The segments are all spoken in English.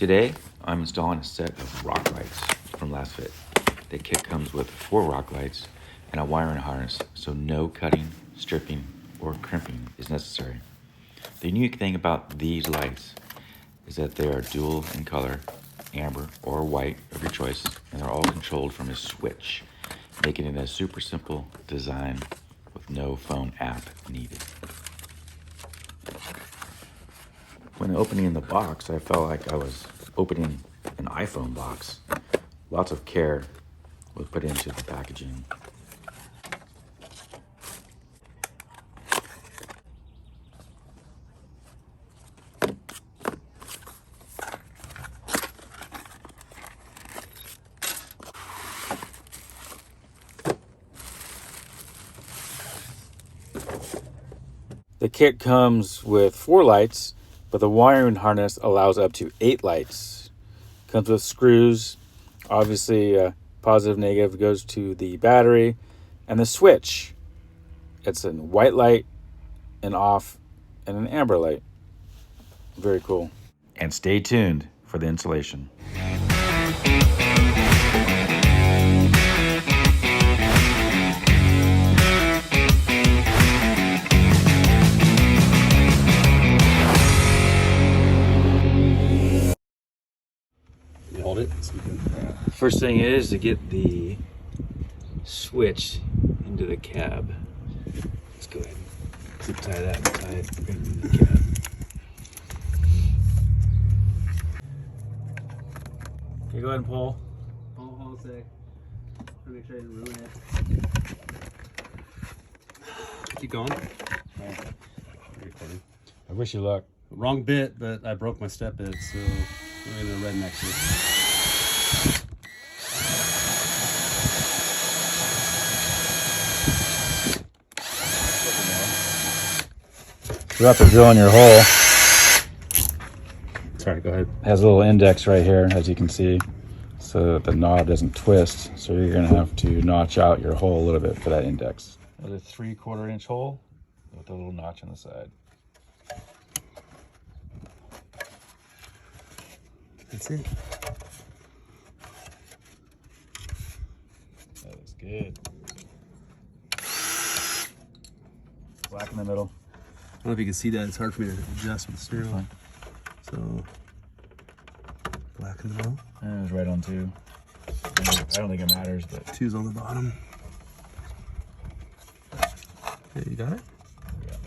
Today, I'm installing a set of rock lights from Lasfit. The kit comes with 4 rock lights and a wiring harness, so no cutting, stripping, or crimping is necessary. The unique thing about these lights is that they are dual in color, amber or white of your choice, and they're all controlled from a switch, making it a super simple design with no phone app needed. When opening the box, I felt like I was opening an iPhone box. Lots of care was put into the packaging. The kit comes with 4 lights, but the wiring harness allows up to 8 lights. Comes with screws. Obviously, positive, negative goes to the battery, and the switch. It's a white light, an off, and an amber light. Very cool. And stay tuned for the installation. Hold it so you can... First thing is to get the switch into the cab. Let's go ahead and zip tie that and tie it right into the cab. Okay, go ahead and pull. Hold on a sec. Make sure I didn't ruin it. Keep going. I wish you luck. Wrong bit, but I broke my step bit, so we're in the red next week. You have to drill in your hole. Sorry, go ahead. It has a little index right here, as you can see, so that the knob doesn't twist. So you're gonna have to notch out your hole a little bit for that index. Another 3/4 inch hole with a little notch on the side. That's it. That looks good. Black in the middle. I don't know if you can see that. It's hard for me to adjust with the steering wheel. So, black in the middle. And it was right on 2. I don't think it matters, but 2's on the bottom. Okay, you got it? Yeah.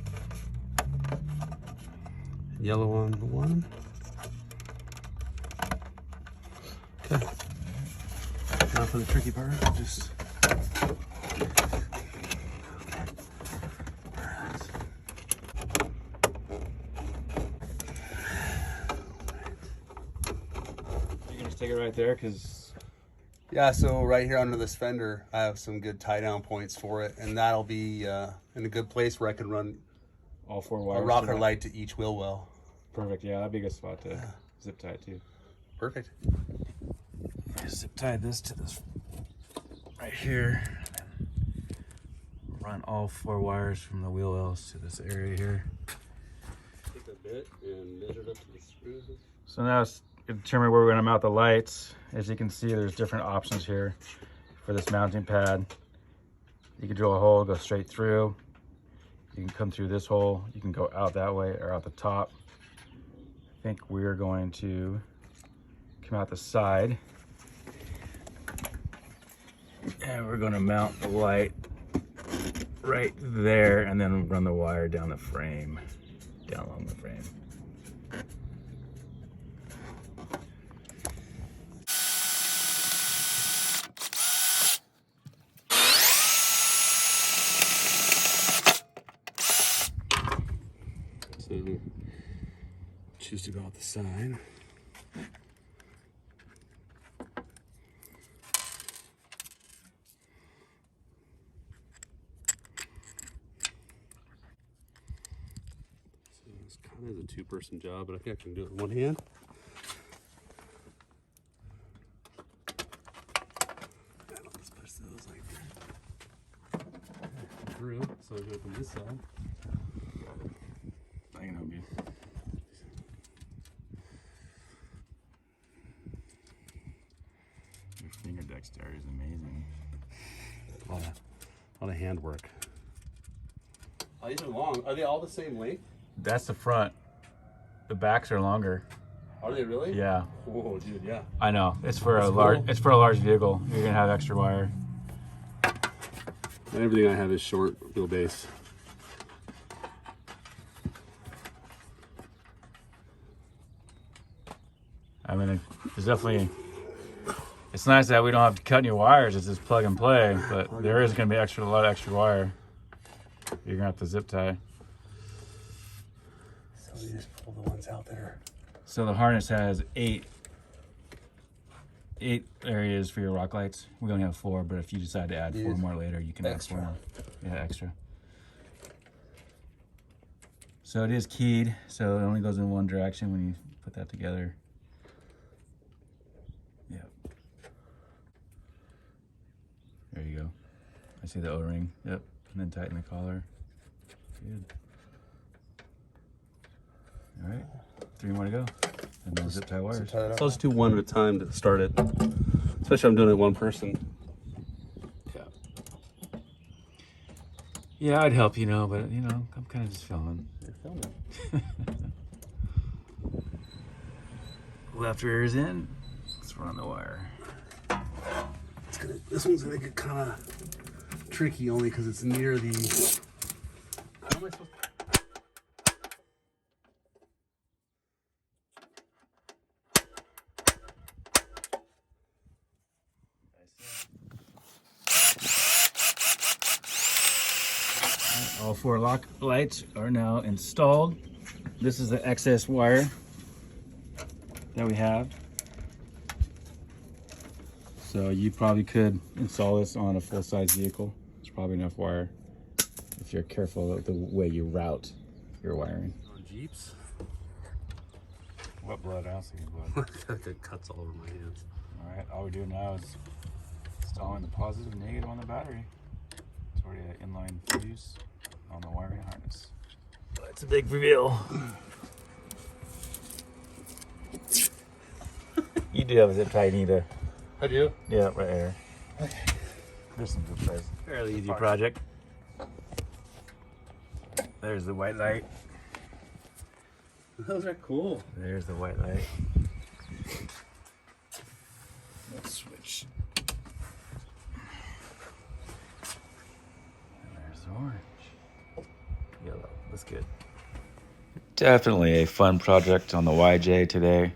Yellow on the 1. Okay. Now for the tricky part, just... Stick it right there, because Yeah, so right here under this fender, I have some good tie down points for it, and that'll be in a good place where I can run all 4 wires. a rocker light to each wheel well. Perfect. Yeah, that'd be a good spot to zip tie too. Perfect. Just zip tie this to this right here, and then run all 4 wires from the wheel wells to this area here. Take a bit and measure it up to the screws. So now it's determine where we're going to mount the lights. As you can see, there's different options here for this mounting pad. You can drill a hole, go straight through. You can come through this hole. You can go out that way or out the top. I think we're going to come out the side. And we're going to mount the light right there, and then run the wire down the frame, down along the frame. So choose to go out the side. So it's kind of a 2-person job, but I think I can do it with one hand. And I'll just push those like that. Through, so I go from this side. I can help you. dexterity is amazing. A lot of handwork. Oh, these are long. Are they all the same length? That's the front. The backs are longer. Are they really? Yeah. Whoa, dude, yeah. I know. It's for That's a large. cool. It's for a large vehicle. You're gonna have extra wire. Everything I have is short wheelbase. I mean, there's definitely. It's nice that we don't have to cut any wires. It's just plug and play. But there is gonna be a lot of extra wire. You're gonna have to zip tie. So you just pull the ones out there. So the harness has eight areas for your rock lights. We only have 4, but if you decide to add 4 more later, you can add 4 more. Yeah, extra. So it is keyed, so it only goes in one direction when you put that together. Yep. There you go. I see the O-ring. Yep. And then tighten the collar. Good. All right. 3 more to go. And then zip tie wires. So let's do one at a time to start it. Especially if I'm doing it one person. Yeah. Yeah, I'd help, you know, but I'm kind of just filming. You're filming. Left rear is in. Let's run the wire. This one's gonna get kind of tricky only because it's near the. How am I supposed to? All 4 lock lights are now installed. This is the excess wire that we have. So you probably could install this on a full-size vehicle. It's probably enough wire if you're careful of the way you route your wiring. On Jeeps? What blood? I don't see any blood. It cuts all over my hands. All right, all we do now is installing the positive and negative on the battery. It's already an inline fuse on the wiring harness. But it's a big reveal. You do have a zip tie, Nita. I do? Yeah, right here. Okay. There's some zip ties. Fairly easy project. There's the white light. Those are cool. There's the white light. Let's switch. And there's the orange. Yellow. That's good. Definitely a fun project on the YJ today.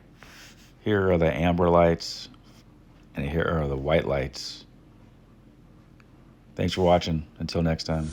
Here are the amber lights, and here are the white lights. Thanks for watching. Until next time.